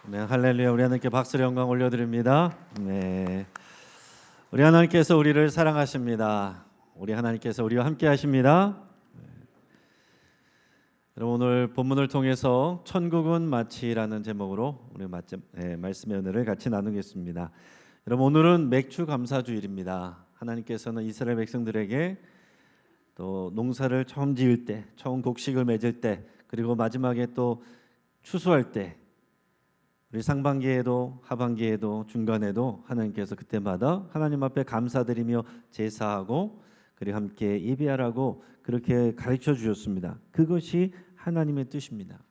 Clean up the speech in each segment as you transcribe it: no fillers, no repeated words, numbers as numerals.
네, 할렐루야. 우리 하나님께 박수를 영광 올려드립니다. 네, 우리 하나님께서 우리를 사랑하십니다. 우리 하나님께서 우리와 함께 하십니다. 여러분, 오늘 본문을 통해서 천국은 마치라는 제목으로 우리 말씀의 은혜를 같이 나누겠습니다. 여러분, 오늘은 맥주 감사주일입니다. 하나님께서는 이스라엘 백성들에게 또 농사를 처음 지을 때, 처음 곡식을 맺을 때, 그리고 마지막에 또 추수할 때, 우리 상반기에도 하반기에도 중간에도 하나님께서 그때마다 하나님 앞에 감사드리며 제사하고 그리고 함께 예배하라고 그렇게 가르쳐 주셨습니다. 그것이 하나님의 뜻입니다.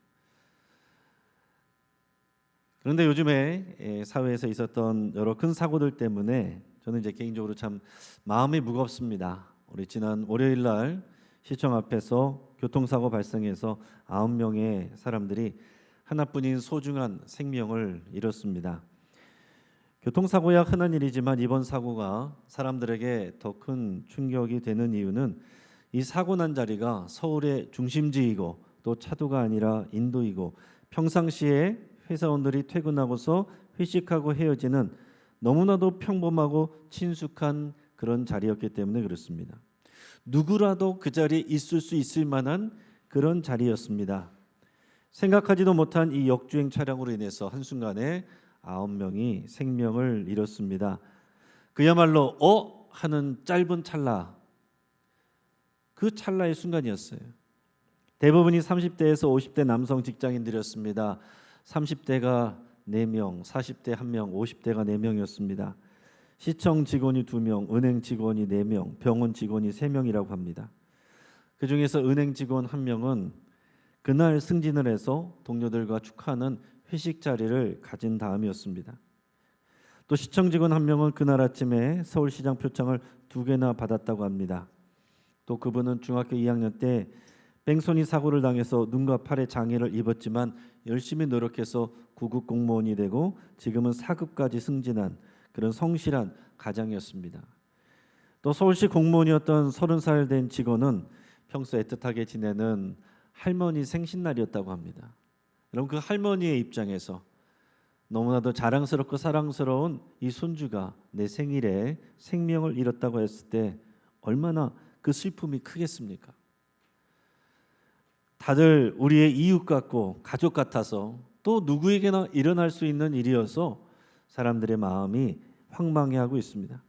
그런데 요즘에 사회에서 있었던 여러 큰 사고들 때문에 저는 이제 개인적으로 참 마음이 무겁습니다. 우리 지난 월요일 날 시청 앞에서 교통사고 발생해서 9명의 사람들이 하나뿐인 소중한 생명을 잃었습니다. 교통사고야 흔한 일이지만 이번 사고가 사람들에게 더 큰 충격이 되는 이유는 이 사고 난 자리가 서울의 중심지이고 또 차도가 아니라 인도이고 평상시에 회사원들이 퇴근하고서 회식하고 헤어지는 너무나도 평범하고 친숙한 그런 자리였기 때문에 그렇습니다. 누구라도 그 자리에 있을 수 있을 만한 그런 자리였습니다. 생각하지도 못한 이 역주행 차량으로 인해서 한순간에 9명이 생명을 잃었습니다. 그야말로 하는 짧은 찰나, 그 찰나의 순간이었어요. 대부분이 30대에서 50대 남성 직장인들이었습니다. 30대가 4명, 40대 1명, 50대가 4명이었습니다. 시청 직원이 2명, 은행 직원이 4명, 병원 직원이 3명이라고 합니다. 그 중에서 은행 직원 1명은 그날 승진을 해서 동료들과 축하하는 회식 자리를 가진 다음이었습니다. 또 시청 직원 1명은 그날 아침에 서울시장 표창을 2개나 받았다고 합니다. 또 그분은 중학교 2학년 때 뺑소니 사고를 당해서 눈과 팔에 장애를 입었지만 열심히 노력해서 구급 공무원이 되고 지금은 4급까지 승진한 그런 성실한 가장이었습니다. 또 서울시 공무원이었던 30살 된 직원은 평소 애틋하게 지내는 할머니 생신날이었다고 합니다. 여러분, 그 할머니의 입장에서 너무나도 자랑스럽고 사랑스러운 이 손주가 내 생일에 생명을 잃었다고 했을 때 얼마나 그 슬픔이 크겠습니까? 다들 우리의 이웃 같고 가족 같아서 또 누구에게나 일어날 수 있는 일이어서 사람들의 마음이 황망해하고 있습니다.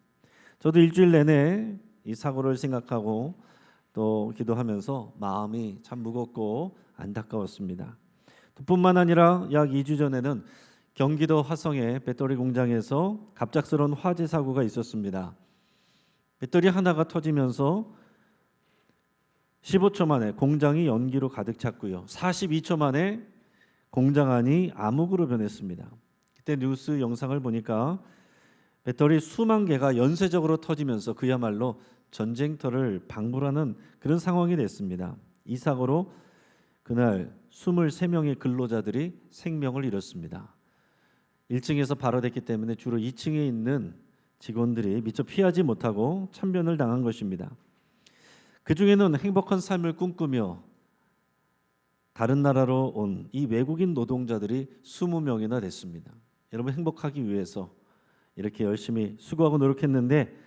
저도 일주일 내내 이 사고를 생각하고 또 기도하면서 마음이 참 무겁고 안타까웠습니다. 뿐만 아니라 약 2주 전에는 경기도 화성의 배터리 공장에서 갑작스러운 화재 사고가 있었습니다. 배터리 하나가 터지면서 15초 만에 공장이 연기로 가득 찼고요. 42초 만에 공장 안이 암흑으로 변했습니다. 그때 뉴스 영상을 보니까 배터리 수만 개가 연쇄적으로 터지면서 그야말로 전쟁터를 방불하는 그런 상황이 됐습니다. 이 사고로 그날 23명의 근로자들이 생명을 잃었습니다. 1층에서 발화됐기 때문에 주로 2층에 있는 직원들이 미처 피하지 못하고 참변을 당한 것입니다. 그 중에는 행복한 삶을 꿈꾸며 다른 나라로 온 이 외국인 노동자들이 20명이나 됐습니다. 여러분, 행복하기 위해서 이렇게 열심히 수고하고 노력했는데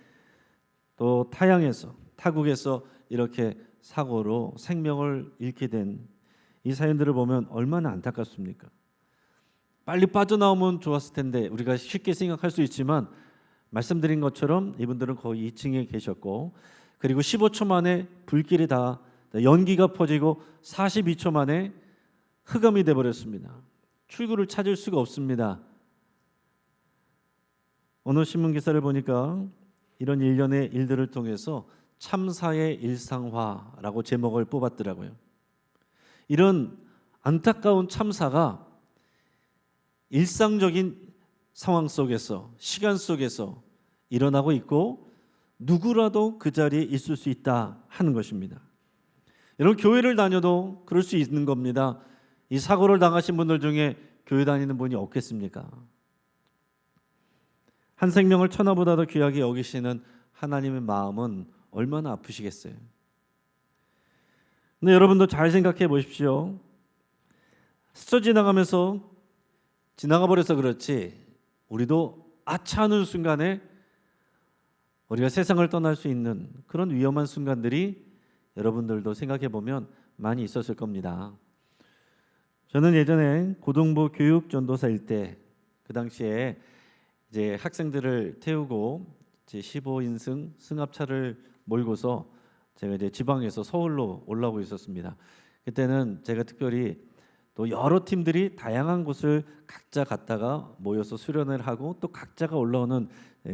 또 타국에서 이렇게 사고로 생명을 잃게 된 이 사연들을 보면 얼마나 안타깝습니까? 빨리 빠져나오면 좋았을 텐데 우리가 쉽게 생각할 수 있지만 말씀드린 것처럼 이분들은 거의 2층에 계셨고 그리고 15초 만에 불길이 다 연기가 퍼지고 42초 만에 흑암이 돼버렸습니다. 출구를 찾을 수가 없습니다. 오늘 신문 기사를 보니까 이런 일련의 일들을 통해서 참사의 일상화라고 제목을 뽑았더라고요. 이런 안타까운 참사가 일상적인 상황 속에서 시간 속에서 일어나고 있고 누구라도 그 자리에 있을 수 있다 하는 것입니다. 여러분, 교회를 다녀도 그럴 수 있는 겁니다. 이 사고를 당하신 분들 중에 교회 다니는 분이 없겠습니까? 한 생명을 천하보다 더 귀하게 여기시는 하나님의 마음은 얼마나 아프시겠어요. 근데 여러분도 잘 생각해 보십시오. 스쳐 지나가면서 지나가 버려서 그렇지 우리도 아차하는 순간에 우리가 세상을 떠날 수 있는 그런 위험한 순간들이 여러분들도 생각해 보면 많이 있었을 겁니다. 저는 예전에 고등부 교육 전도사일 때 그 당시에 이제 학생들을 태우고 이제 15인승 승합차를 몰고서 제가 이제 지방에서 서울로 올라오고 있었습니다. 그때는 제가 특별히 또 여러 팀들이 다양한 곳을 각자 갔다가 모여서 수련을 하고 또 각자가 올라오는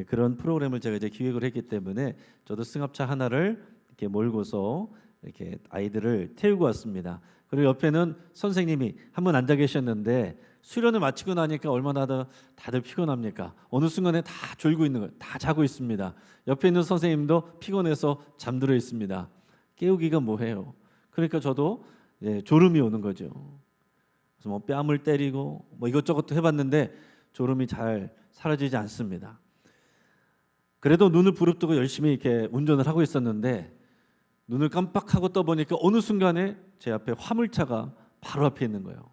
그런 프로그램을 제가 이제 기획을 했기 때문에 저도 승합차 하나를 이렇게 몰고서 이렇게 아이들을 태우고 왔습니다. 그리고 옆에는 선생님이 한 분 앉아 계셨는데 수련을 마치고 나니까 얼마나 다들 피곤합니까? 어느 순간에 다 졸고 있는 거예요. 다 자고 있습니다. 옆에 있는 선생님도 피곤해서 잠들어 있습니다. 깨우기가 뭐해요? 그러니까 저도 졸음이 오는 거죠. 그래서 뭐 뺨을 때리고 뭐 이것저것 해봤는데 졸음이 잘 사라지지 않습니다. 그래도 눈을 부릅뜨고 열심히 이렇게 운전을 하고 있었는데 눈을 깜빡하고 떠보니까 어느 순간에 제 앞에 화물차가 바로 앞에 있는 거예요.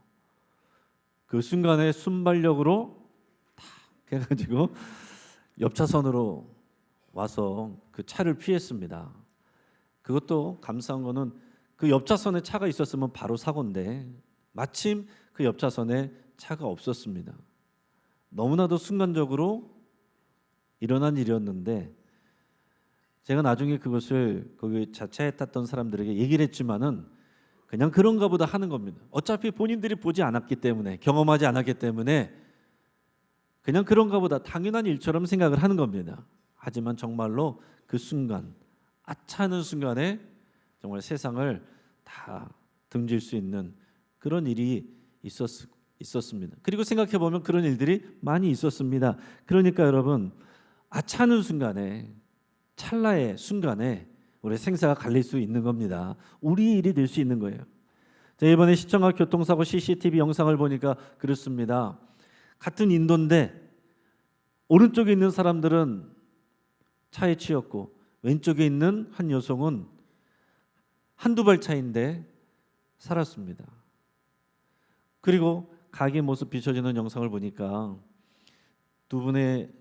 그 순간에 순발력으로 탁 해가지고 옆 차선으로 와서 그 차를 피했습니다. 그것도 감사한 거는 그 옆 차선에 차가 있었으면 바로 사고인데 마침 그 옆 차선에 차가 없었습니다. 너무나도 순간적으로 일어난 일이었는데 제가 나중에 그것을 거기 자차에 탔던 사람들에게 얘기를 했지만은 그냥 그런가 보다 하는 겁니다. 어차피 본인들이 보지 않았기 때문에 경험하지 않았기 때문에 그냥 그런가 보다 당연한 일처럼 생각을 하는 겁니다. 하지만 정말로 그 순간 아차하는 순간에 정말 세상을 다 등질 수 있는 그런 일이 있었습니다. 그리고 생각해 보면 그런 일들이 많이 있었습니다. 그러니까 여러분 아차하는 순간에 찰나의 순간에 우리 생사가 갈릴 수 있는 겁니다. 우리 일이 될 수 있는 거예요. 자, 이번에 시청각 교통사고 CCTV 영상을 보니까 그렇습니다. 같은 인도인데 오른쪽에 있는 사람들은 차에 치였고 왼쪽에 있는 한 여성은 한두 발 차이인데 살았습니다. 그리고 가게 모습 비춰지는 영상을 보니까 두 분의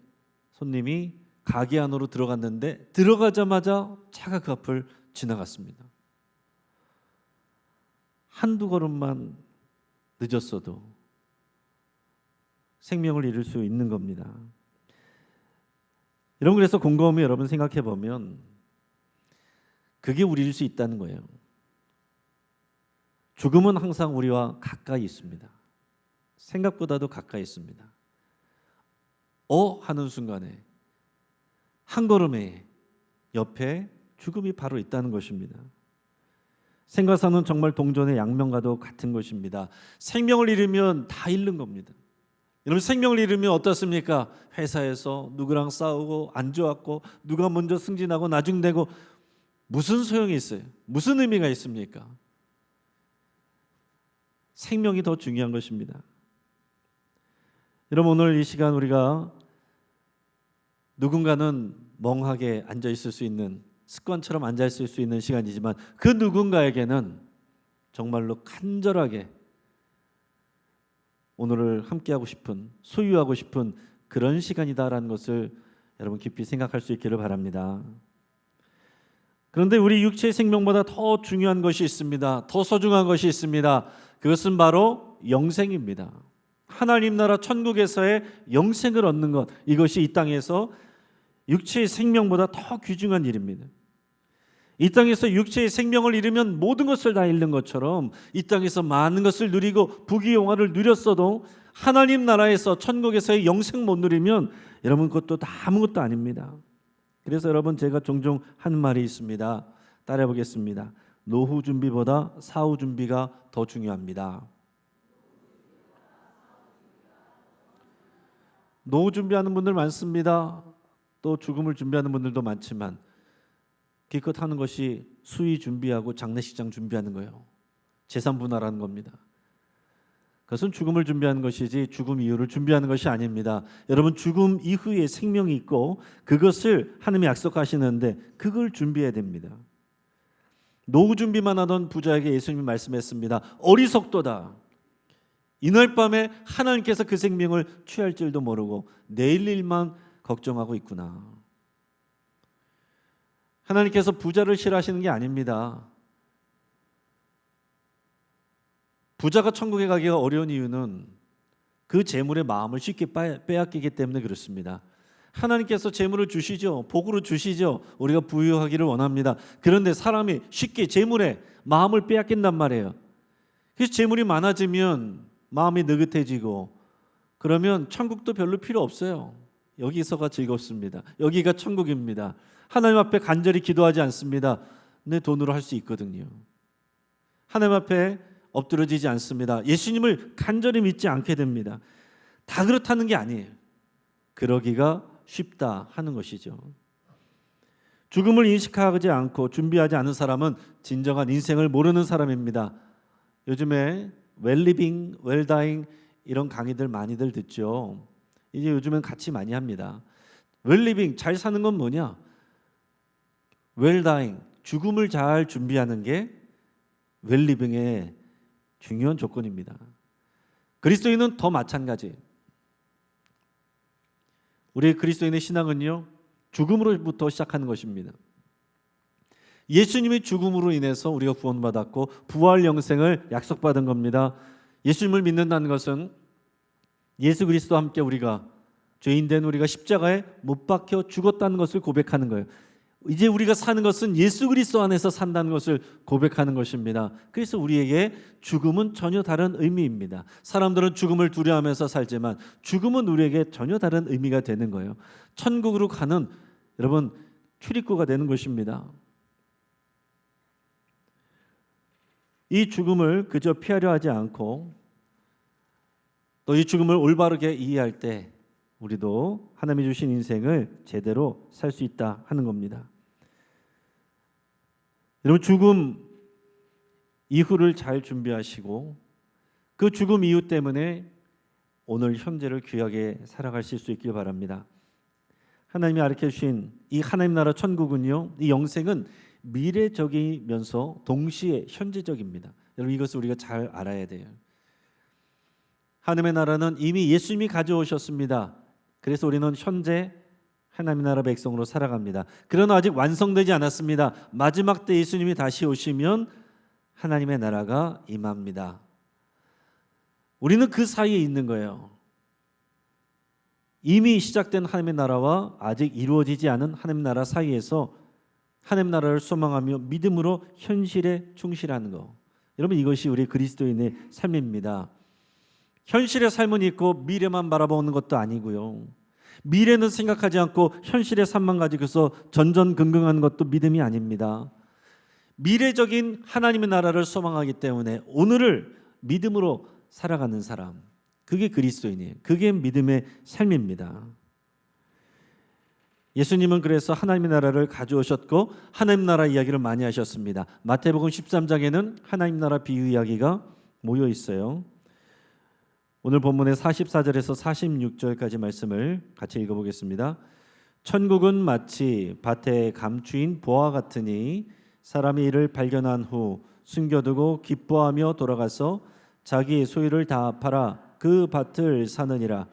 손님이 가게 안으로 들어갔는데 들어가자마자 차가 그 앞을 지나갔습니다. 한두 걸음만 늦었어도 생명을 잃을 수 있는 겁니다. 여러분 그래서 곰곰이 여러분 생각해 보면 그게 우리일 수 있다는 거예요. 죽음은 항상 우리와 가까이 있습니다. 생각보다도 가까이 있습니다. 하는 순간에 한 걸음에 옆에 죽음이 바로 있다는 것입니다. 생과 사는 정말 동전의 양면과도 같은 것입니다. 생명을 잃으면 다 잃는 겁니다. 여러분 생명을 잃으면 어떻습니까? 회사에서 누구랑 싸우고 안 좋았고 누가 먼저 승진하고 나중되고 무슨 소용이 있어요? 무슨 의미가 있습니까? 생명이 더 중요한 것입니다. 여러분 오늘 이 시간 우리가 누군가는 멍하게 앉아 있을 수 있는 습관처럼 앉아 있을 수 있는 시간이지만 그 누군가에게는 정말로 간절하게 오늘을 함께하고 싶은 소유하고 싶은 그런 시간이다라는 것을 여러분 깊이 생각할 수 있기를 바랍니다. 그런데 우리 육체의 생명보다 더 중요한 것이 있습니다. 더 소중한 것이 있습니다. 그것은 바로 영생입니다. 하나님 나라 천국에서의 영생을 얻는 것, 이것이 이 땅에서 육체의 생명보다 더 귀중한 일입니다. 이 땅에서 육체의 생명을 잃으면 모든 것을 다 잃는 것처럼 이 땅에서 많은 것을 누리고 부귀영화를 누렸어도 하나님 나라에서 천국에서의 영생 못 누리면 여러분 그것도 다 아무것도 아닙니다. 그래서 여러분 제가 종종 하는 말이 있습니다. 따라해 보겠습니다. 노후 준비보다 사후 준비가 더 중요합니다. 노후 준비하는 분들 많습니다. 또 죽음을 준비하는 분들도 많지만 기껏 하는 것이 수의 준비하고 장례식장 준비하는 거예요. 재산 분할하는 겁니다. 그것은 죽음을 준비하는 것이지 죽음 이후를 준비하는 것이 아닙니다. 여러분 죽음 이후에 생명이 있고 그것을 하나님이 약속하시는데 그걸 준비해야 됩니다. 노후 준비만 하던 부자에게 예수님이 말씀했습니다. 어리석도다. 이날 밤에 하나님께서 그 생명을 취할 줄도 모르고 내일 일만 걱정하고 있구나. 하나님께서 부자를 싫어하시는 게 아닙니다. 부자가 천국에 가기가 어려운 이유는 그 재물의 마음을 쉽게 빼앗기기 때문에 그렇습니다. 하나님께서 재물을 주시죠. 복으로 주시죠. 우리가 부유하기를 원합니다. 그런데 사람이 쉽게 재물의 마음을 빼앗긴단 말이에요. 그래서 재물이 많아지면 마음이 느긋해지고 그러면 천국도 별로 필요 없어요. 여기서가 즐겁습니다. 여기가 천국입니다. 하나님 앞에 간절히 기도하지 않습니다. 내 돈으로 할 수 있거든요. 하나님 앞에 엎드러지지 않습니다. 예수님을 간절히 믿지 않게 됩니다. 다 그렇다는 게 아니에요. 그러기가 쉽다 하는 것이죠. 죽음을 인식하지 않고 준비하지 않은 사람은 진정한 인생을 모르는 사람입니다. 요즘에 웰리빙, 웰다잉 이런 강의들 많이들 듣죠. 이제 요즘엔 같이 많이 합니다. 웰리빙, 잘 사는 건 뭐냐? 웰다잉, 죽음을 잘 준비하는 게 웰리빙의 중요한 조건입니다. 그리스도인은 더 마찬가지. 우리 그리스도인의 신앙은요, 죽음으로부터 시작하는 것입니다. 예수님이 죽음으로 인해서 우리가 구원받았고 부활 영생을 약속받은 겁니다. 예수님을 믿는다는 것은 예수 그리스도와 함께 우리가 죄인된 우리가 십자가에 못 박혀 죽었다는 것을 고백하는 거예요. 이제 우리가 사는 것은 예수 그리스도 안에서 산다는 것을 고백하는 것입니다. 그래서 우리에게 죽음은 전혀 다른 의미입니다. 사람들은 죽음을 두려워하면서 살지만 죽음은 우리에게 전혀 다른 의미가 되는 거예요. 천국으로 가는 여러분 출입구가 되는 것입니다. 이 죽음을 그저 피하려 하지 않고 또 이 죽음을 올바르게 이해할 때 우리도 하나님이 주신 인생을 제대로 살 수 있다 하는 겁니다. 여러분 죽음 이후를 잘 준비하시고 그 죽음 이후 때문에 오늘 현재를 귀하게 살아가실 수 있길 바랍니다. 하나님이 가르쳐 주신 이 하나님 나라 천국은요, 이 영생은 미래적이면서 동시에 현재적입니다. 여러분 이것을 우리가 잘 알아야 돼요. 하나님의 나라는 이미 예수님이 가져오셨습니다. 그래서 우리는 현재 하나님의 나라 백성으로 살아갑니다. 그러나 아직 완성되지 않았습니다. 마지막 때 예수님이 다시 오시면 하나님의 나라가 임합니다. 우리는 그 사이에 있는 거예요. 이미 시작된 하나님의 나라와 아직 이루어지지 않은 하나님의 나라 사이에서 하나님 나라를 소망하며 믿음으로 현실에 충실하는 것. 여러분 이것이 우리 그리스도인의 삶입니다. 현실의 삶은 있고 미래만 바라보는 것도 아니고요. 미래는 생각하지 않고 현실의 삶만 가지고서 전전긍긍하는 것도 믿음이 아닙니다. 미래적인 하나님의 나라를 소망하기 때문에 오늘을 믿음으로 살아가는 사람, 그게 그리스도인이에요. 그게 믿음의 삶입니다. 예수님은 그래서 하나님의 나라를 가져오셨고 하나님 나라 이야기를 많이 하셨습니다. 마태복음 13장에는 하나님 나라 비유 이야기가 모여 있어요. 오늘 본문의 44절에서 46절까지 말씀을 같이 읽어보겠습니다. 천국은 마치 밭에 감추인 보화 같으니 사람이 이를 발견한 후 숨겨두고 기뻐하며 돌아가서 자기 소유를 다 팔아 그 밭을 사느니라.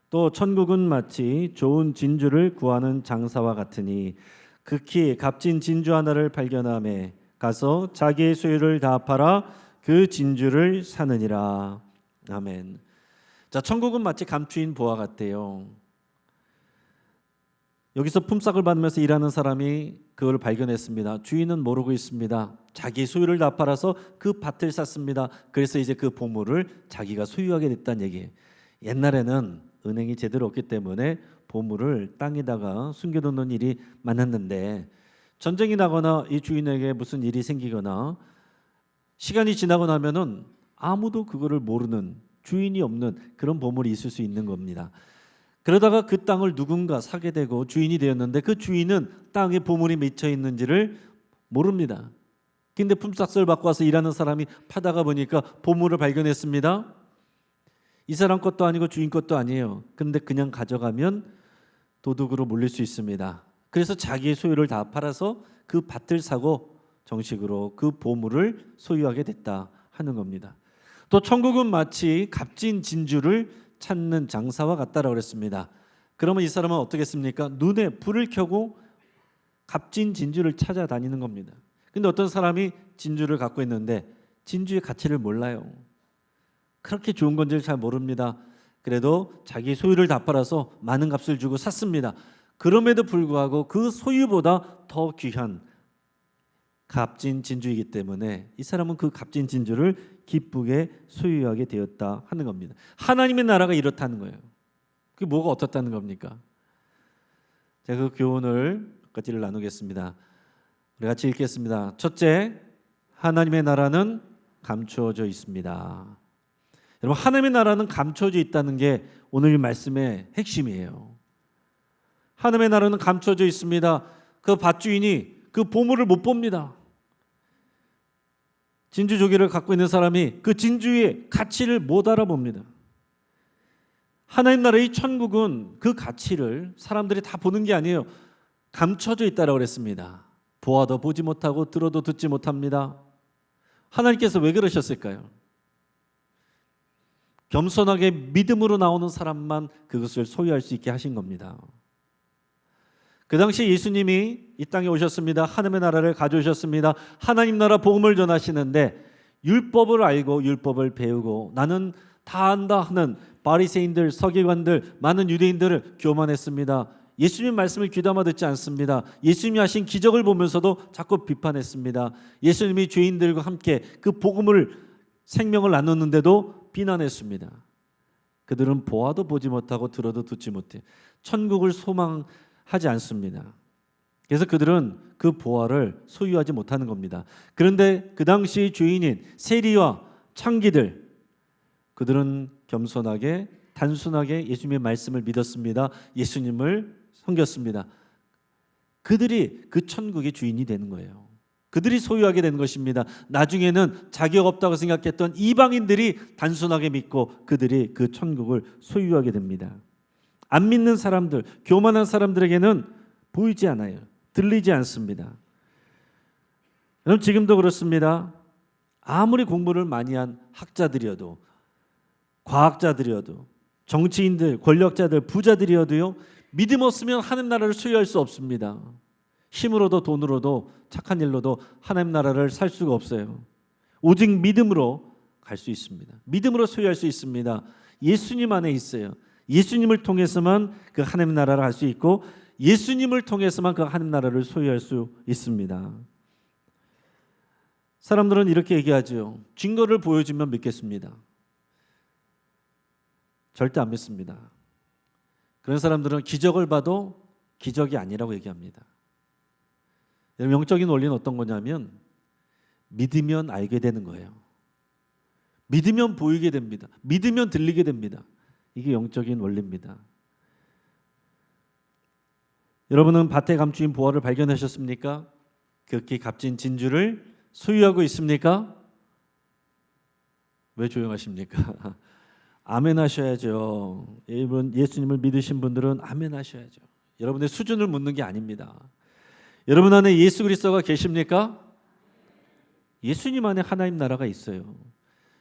또 천국은 마치 좋은 진주를 구하는 장사와 같으니 극히 값진 진주 하나를 발견하매 가서 자기의 소유를 다 팔아 그 진주를 사느니라. 아멘. 자, 천국은 마치 감추인 보화 같대요. 여기서 품삯을 받으면서 일하는 사람이 그걸 발견했습니다. 주인은 모르고 있습니다. 자기 소유를 다 팔아서 그 밭을 샀습니다. 그래서 이제 그 보물을 자기가 소유하게 됐다는 얘기예요. 옛날에는 은행이 제대로 없기 때문에 보물을 땅에다가 숨겨놓는 일이 많았는데 전쟁이 나거나 이 주인에게 무슨 일이 생기거나 시간이 지나고 나면은 아무도 그거를 모르는, 주인이 없는 그런 보물이 있을 수 있는 겁니다. 그러다가 그 땅을 누군가 사게 되고 주인이 되었는데 그 주인은 땅에 보물이 맺혀 있는지를 모릅니다. 근데 품삯을 받고 와서 일하는 사람이 파다가 보니까 보물을 발견했습니다. 이 사람 것도 아니고 주인 것도 아니에요. 근데 그냥 가져가면 도둑으로 몰릴 수 있습니다. 그래서 자기의 소유를 다 팔아서 그 밭을 사고 정식으로 그 보물을 소유하게 됐다 하는 겁니다. 또 천국은 마치 값진 진주를 찾는 장사와 같다라고 그랬습니다. 그러면 이 사람은 어떻겠습니까? 눈에 불을 켜고 값진 진주를 찾아다니는 겁니다. 근데 어떤 사람이 진주를 갖고 있는데 진주의 가치를 몰라요. 그렇게 좋은 건지를 잘 모릅니다. 그래도 자기 소유를 다 팔아서 많은 값을 주고 샀습니다. 그럼에도 불구하고 그 소유보다 더 귀한 값진 진주이기 때문에 이 사람은 그 값진 진주를 기쁘게 소유하게 되었다 하는 겁니다. 하나님의 나라가 이렇다는 거예요. 그게 뭐가 어떻다는 겁니까? 제가 그 교훈을 같이 나누겠습니다. 우리 같이 읽겠습니다. 첫째, 하나님의 나라는 감추어져 있습니다. 여러분, 하나님의 나라는 감춰져 있다는 게 오늘 이 말씀의 핵심이에요. 하나님의 나라는 감춰져 있습니다. 그 밭주인이 그 보물을 못 봅니다. 진주 조개를 갖고 있는 사람이 그 진주의 가치를 못 알아봅니다. 하나님 나라의 천국은 그 가치를 사람들이 다 보는 게 아니에요. 감춰져 있다라고 그랬습니다. 보아도 보지 못하고 들어도 듣지 못합니다. 하나님께서 왜 그러셨을까요? 겸손하게 믿음으로 나오는 사람만 그것을 소유할 수 있게 하신 겁니다. 그 당시 예수님이 이 땅에 오셨습니다. 하나님의 나라를 가져오셨습니다. 하나님 나라 복음을 전하시는데 율법을 알고 율법을 배우고 나는 다 안다 하는 바리새인들, 서기관들, 많은 유대인들을 교만했습니다. 예수님 말씀을 귀담아 듣지 않습니다. 예수님이 하신 기적을 보면서도 자꾸 비판했습니다. 예수님이 죄인들과 함께 그 복음을 생명을 나눴는데도 비난했습니다. 그들은 보아도 보지 못하고 들어도 듣지 못해 천국을 소망하지 않습니다. 그래서 그들은 그 보아를 소유하지 못하는 겁니다. 그런데 그 당시 죄인인 세리와 창기들, 그들은 겸손하게 단순하게 예수님의 말씀을 믿었습니다. 예수님을 섬겼습니다. 그들이 그 천국의 주인이 되는 거예요. 그들이 소유하게 되는 것입니다. 나중에는 자격 없다고 생각했던 이방인들이 단순하게 믿고 그들이 그 천국을 소유하게 됩니다. 안 믿는 사람들, 교만한 사람들에게는 보이지 않아요. 들리지 않습니다. 여러분, 지금도 그렇습니다. 아무리 공부를 많이 한 학자들이어도, 과학자들이어도, 정치인들, 권력자들, 부자들이어도요, 믿음 없으면 하나님 나라를 소유할 수 없습니다. 힘으로도 돈으로도 착한 일로도 하나님 나라를 살 수가 없어요. 오직 믿음으로 갈 수 있습니다. 믿음으로 소유할 수 있습니다. 예수님 안에 있어요. 예수님을 통해서만 그 하나님 나라를 할 수 있고 예수님을 통해서만 그 하나님 나라를 소유할 수 있습니다. 사람들은 이렇게 얘기하죠. 증거를 보여주면 믿겠습니다. 절대 안 믿습니다. 그런 사람들은 기적을 봐도 기적이 아니라고 얘기합니다. 영적인 원리는 어떤 거냐면 믿으면 알게 되는 거예요. 믿으면 보이게 됩니다. 믿으면 들리게 됩니다. 이게 영적인 원리입니다. 여러분은 밭에 감추인 보화를 발견하셨습니까? 극히 값진 진주를 소유하고 있습니까? 왜 조용하십니까? 아멘 하셔야죠. 여러분, 예수님을 믿으신 분들은 아멘 하셔야죠. 여러분의 수준을 묻는 게 아닙니다. 여러분 안에 예수 그리스도가 계십니까? 예수님 안에 하나님 나라가 있어요.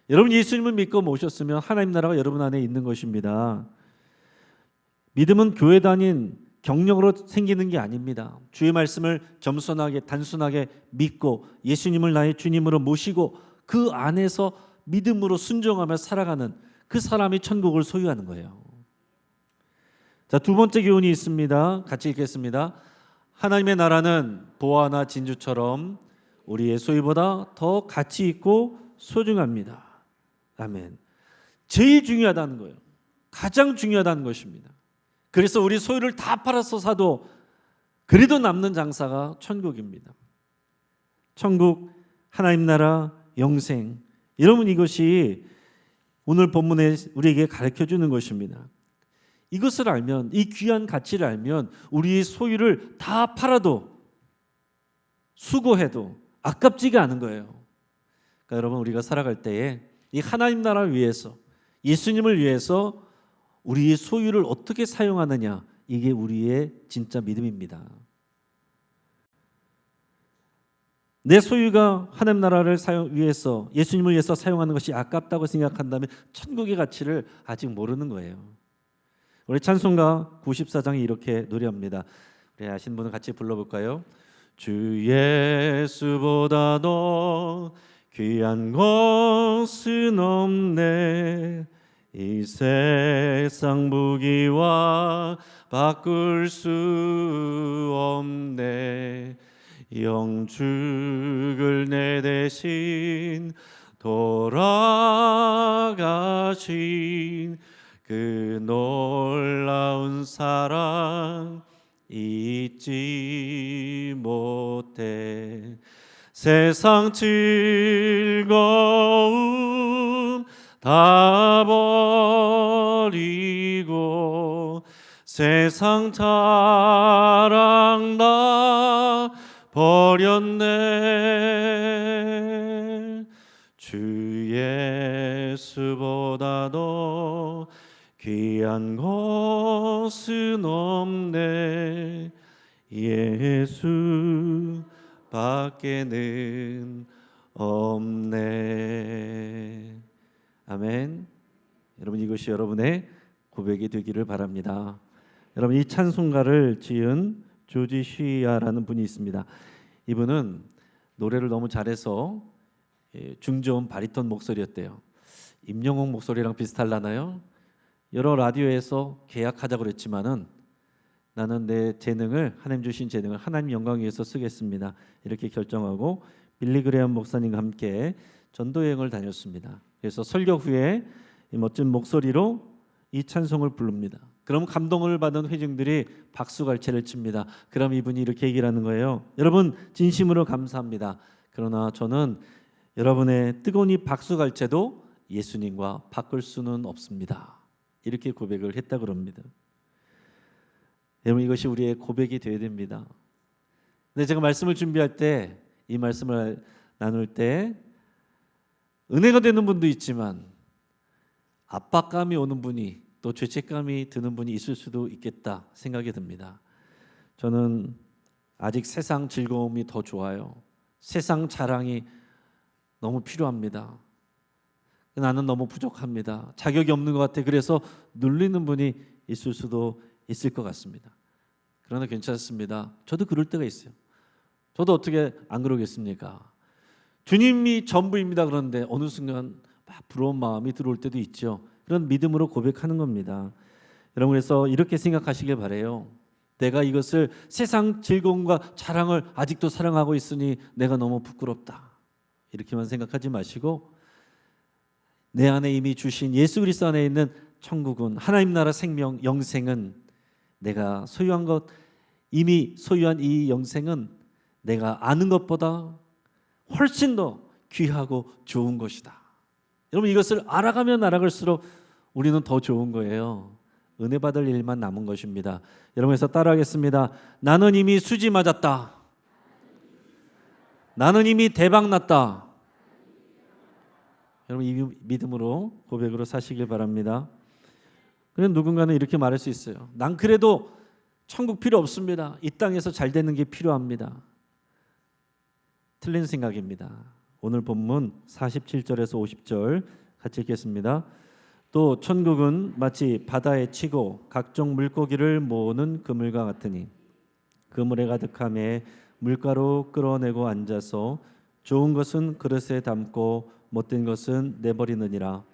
여러분 예수님을 믿고 모셨으면 하나님 나라가 여러분 안에 있는 것입니다. 믿음은 교회 다닌 경력으로 생기는 게 아닙니다. 주의 말씀을 겸손하게 단순하게 믿고 예수님을 나의 주님으로 모시고 그 안에서 믿음으로 순종하며 살아가는 그 사람이 천국을 소유하는 거예요. 자, 두 번째 교훈이 있습니다. 같이 읽겠습니다. 하나님의 나라는 보화나 진주처럼 우리의 소유보다 더 가치 있고 소중합니다. 아멘. 제일 중요하다는 거예요. 가장 중요하다는 것입니다. 그래서 우리 소유를 다 팔아서 사도 그래도 남는 장사가 천국입니다. 천국, 하나님 나라, 영생. 여러분 이것이 오늘 본문에 우리에게 가르쳐주는 것입니다. 이것을 알면, 이 귀한 가치를 알면 우리의 소유를 다 팔아도 수고해도 아깝지가 않은 거예요. 그러니까 여러분 우리가 살아갈 때에 이 하나님 나라를 위해서 예수님을 위해서 우리의 소유를 어떻게 사용하느냐, 이게 우리의 진짜 믿음입니다. 내 소유가 하나님 나라를 위해서 예수님을 위해서 사용하는 것이 아깝다고 생각한다면 천국의 가치를 아직 모르는 거예요. 우리 찬송가 94장이 이렇게 노래합니다. 우리 아시는 분은 같이 불러볼까요? 주 예수보다 더 귀한 것은 없네. 이 세상 무기와 바꿀 수 없네. 영죽을 내 대신 돌아가신 그 놀라운 사랑 잊지 못해. 세상 즐거움 다 버리고 세상 자랑 다 버렸네. 주 예수보다 더 귀한 것은 없네. 예수 밖에는 없네. 아멘. 여러분, 이것이 여러분의 고백이 되기를 바랍니다. 여러분, 이 찬송가를 지은 조지 쉬야라는 분이 있습니다. 이분은 노래를 너무 잘해서 중저음 바리톤 목소리였대요. 임영웅 목소리랑 비슷하려나요? 여러 라디오에서 계약하자고 그랬지만은 나는 내 재능을, 하나님 주신 재능을 하나님 영광 위해서 쓰겠습니다. 이렇게 결정하고 빌리 그레엄 목사님과 함께 전도 여행을 다녔습니다. 그래서 설교 후에 이 멋진 목소리로 이 찬송을 부릅니다. 그럼 감동을 받은 회중들이 박수갈채를 칩니다. 그럼 이분이 이렇게 얘기를 하는 거예요. 여러분, 진심으로 감사합니다. 그러나 저는 여러분의 뜨거운 이 박수갈채도 예수님과 바꿀 수는 없습니다. 이렇게 고백을 했다 그럽니다. 여러분, 이것이 우리의 고백이 되어야 됩니다. 근데 제가 말씀을 준비할 때, 이 말씀을 나눌 때 은혜가 되는 분도 있지만 압박감이 오는 분이, 또 죄책감이 드는 분이 있을 수도 있겠다 생각이 듭니다. 저는 아직 세상 즐거움이 더 좋아요. 세상 자랑이 너무 필요합니다. 나는 너무 부족합니다. 자격이 없는 것 같아. 그래서 눌리는 분이 있을 수도 있을 것 같습니다. 그러나 괜찮습니다. 저도 그럴 때가 있어요. 저도 어떻게 안 그러겠습니까? 주님이 전부입니다. 그런데 어느 순간 막 부러운 마음이 들어올 때도 있죠. 그런 믿음으로 고백하는 겁니다. 여러분, 그래서 이렇게 생각하시길 바래요. 내가 이것을 세상 즐거움과 자랑을 아직도 사랑하고 있으니 내가 너무 부끄럽다. 이렇게만 생각하지 마시고 내 안에 이미 주신 예수 그리스도 안에 있는 천국은, 하나님 나라 생명, 영생은, 내가 소유한 것, 이미 소유한 이 영생은 내가 아는 것보다 훨씬 더 귀하고 좋은 것이다. 여러분, 이것을 알아가면 알아갈수록 우리는 더 좋은 거예요. 은혜 받을 일만 남은 것입니다. 여러분에서 따라하겠습니다. 나는 이미 수지 맞았다. 나는 이미 대박 났다. 여러분, 이 믿음으로, 고백으로 사시길 바랍니다. 그럼 누군가는 이렇게 말할 수 있어요. 난 그래도 천국 필요 없습니다. 이 땅에서 잘 되는 게 필요합니다. 틀린 생각입니다. 오늘 본문 47절에서 50절 같이 읽겠습니다. 또 천국은 마치 바다에 치고 각종 물고기를 모으는 그물과 같으니 그물에 가득함에 물가로 끌어내고 앉아서 좋은 것은 그릇에 담고 못된 것은 내버리느니라.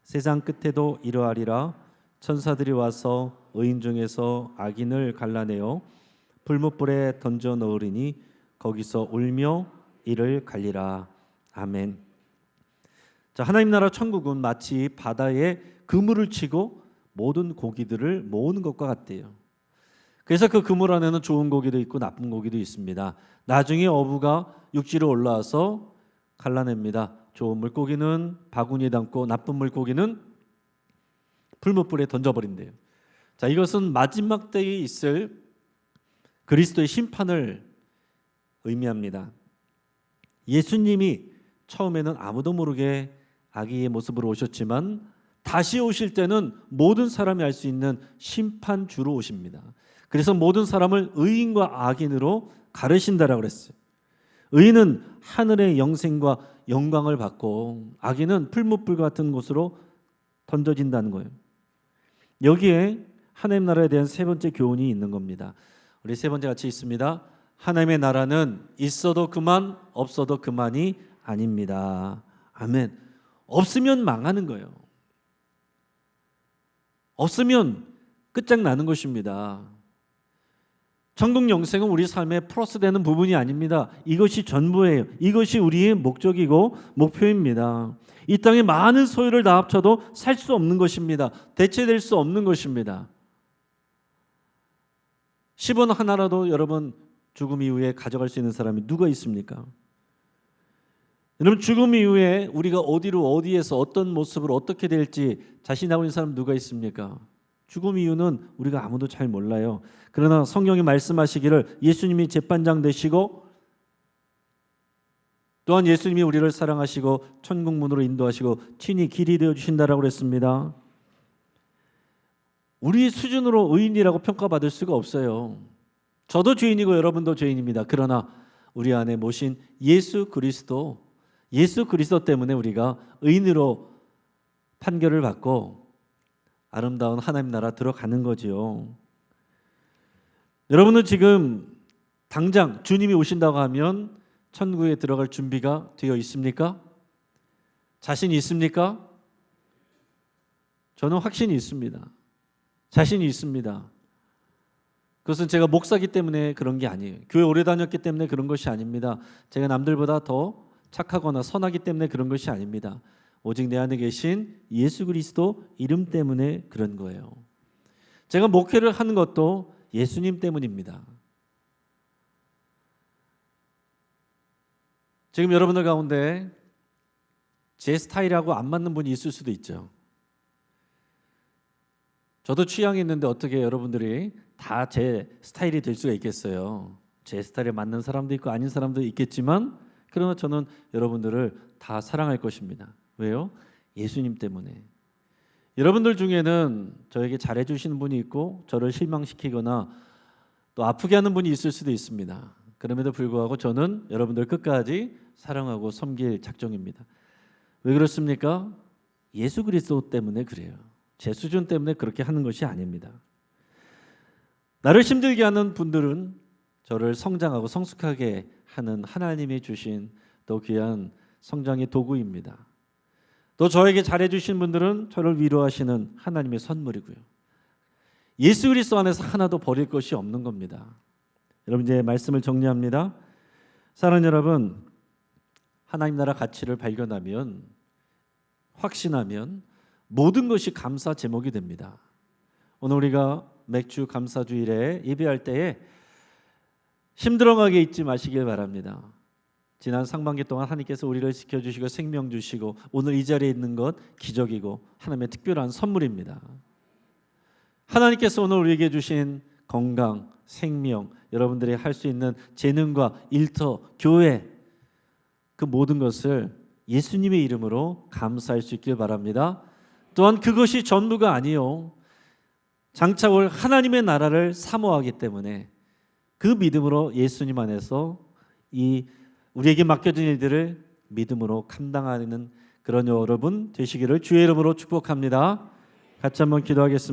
세상 끝에도 이러하리라. 천사들이 와서 의인 중에서 악인을 갈라내어 불못불에 던져 넣으리니 거기서 울며 이를 갈리라. 아멘. 자, 하나님 나라 천국은 마치 바다에 그물을 치고 모든 고기들을 모으는 것과 같대요. 그래서 그 그물 안에는 좋은 고기도 있고 나쁜 고기도 있습니다. 나중에 어부가 육지로 올라와서 갈라냅니다. 좋은 물고기는 바구니에 담고 나쁜 물고기는 풀무불에 던져버린대요. 자, 이것은 마지막 때에 있을 그리스도의 심판을 의미합니다. 예수님이 처음에는 아무도 모르게 아기의 모습으로 오셨지만 다시 오실 때는 모든 사람이 알 수 있는 심판주로 오십니다. 그래서 모든 사람을 의인과 악인으로 가르신다라고 그랬어요. 의인은 하늘의 영생과 영광을 받고 악인은 풀무불 같은 곳으로 던져진다는 거예요. 여기에 하나님 나라에 대한 세 번째 교훈이 있는 겁니다. 우리 세 번째 같이 있습니다. 하나님의 나라는 있어도 그만, 없어도 그만이 아닙니다. 아멘. 없으면 망하는 거예요. 없으면 끝장나는 것입니다. 천국 영생은 우리 삶에 플러스되는 부분이 아닙니다. 이것이 전부예요. 이것이 우리의 목적이고 목표입니다. 이 땅에 많은 소유를 다 합쳐도 살 수 없는 것입니다. 대체될 수 없는 것입니다. 10원 하나라도 여러분 죽음 이후에 가져갈 수 있는 사람이 누가 있습니까? 여러분 죽음 이후에 우리가 어디로 어디에서 어떤 모습으로 어떻게 될지 자신하고 있는 사람 누가 있습니까? 죽음 이유는 우리가 아무도 잘 몰라요. 그러나 성경이 말씀하시기를 예수님이 재판장 되시고 또한 예수님이 우리를 사랑하시고 천국 문으로 인도하시고 친히 길이 되어 주신다라고 그랬습니다. 우리 수준으로 의인이라고 평가받을 수가 없어요. 저도 죄인이고 여러분도 죄인입니다. 그러나 우리 안에 모신 예수 그리스도 때문에 우리가 의인으로 판결을 받고 아름다운 하나님 나라 들어가는 거지요. 여러분은 지금 당장 주님이 오신다고 하면 천국에 들어갈 준비가 되어 있습니까? 자신이 있습니까? 저는 확신이 있습니다. 자신이 있습니다. 그것은 제가 목사기 때문에 그런 게 아니에요. 교회 오래 다녔기 때문에 그런 것이 아닙니다. 제가 남들보다 더 착하거나 선하기 때문에 그런 것이 아닙니다. 오직 내 안에 계신 예수 그리스도 이름 때문에 그런 거예요. 제가 목회를 하는 것도 예수님 때문입니다. 지금 여러분들 가운데 제 스타일하고 안 맞는 분이 있을 수도 있죠. 저도 취향이 있는데 어떻게 여러분들이 다 제 스타일이 될 수가 있겠어요. 제 스타일에 맞는 사람도 있고 아닌 사람도 있겠지만 그러나 저는 여러분들을 다 사랑할 것입니다. 왜요? 예수님 때문에. 여러분들 중에는 저에게 잘해주시는 분이 있고 저를 실망시키거나 또 아프게 하는 분이 있을 수도 있습니다. 그럼에도 불구하고 저는 여러분들 끝까지 사랑하고 섬길 작정입니다. 왜 그렇습니까? 예수 그리스도 때문에 그래요. 제 수준 때문에 그렇게 하는 것이 아닙니다. 나를 힘들게 하는 분들은 저를 성장하고 성숙하게 하는 하나님이 주신 또 귀한 성장의 도구입니다. 또 저에게 잘해주신 분들은 저를 위로하시는 하나님의 선물이고요. 예수 그리스도 안에서 하나도 버릴 것이 없는 겁니다. 여러분 이제 말씀을 정리합니다. 사랑하는 여러분, 하나님 나라 가치를 발견하면 확신하면 모든 것이 감사 제목이 됩니다. 오늘 우리가 맥주 감사주일에 예배할 때에 힘들어하게 있지 마시길 바랍니다. 지난 상반기 동안 하나님께서 우리를 지켜주시고 생명 주시고 오늘 이 자리에 있는 것 기적이고 하나님의 특별한 선물입니다. 하나님께서 오늘 우리에게 주신 건강, 생명, 여러분들이 할 수 있는 재능과 일터, 교회 그 모든 것을 예수님의 이름으로 감사할 수 있길 바랍니다. 또한 그것이 전부가 아니요. 장차 올 하나님의 나라를 사모하기 때문에 그 믿음으로 예수님 안에서 이 우리에게 맡겨진 일들을 믿음으로 감당하는 그런 여러분 되시기를 주의 이름으로 축복합니다. 같이 한번 기도하겠습니다.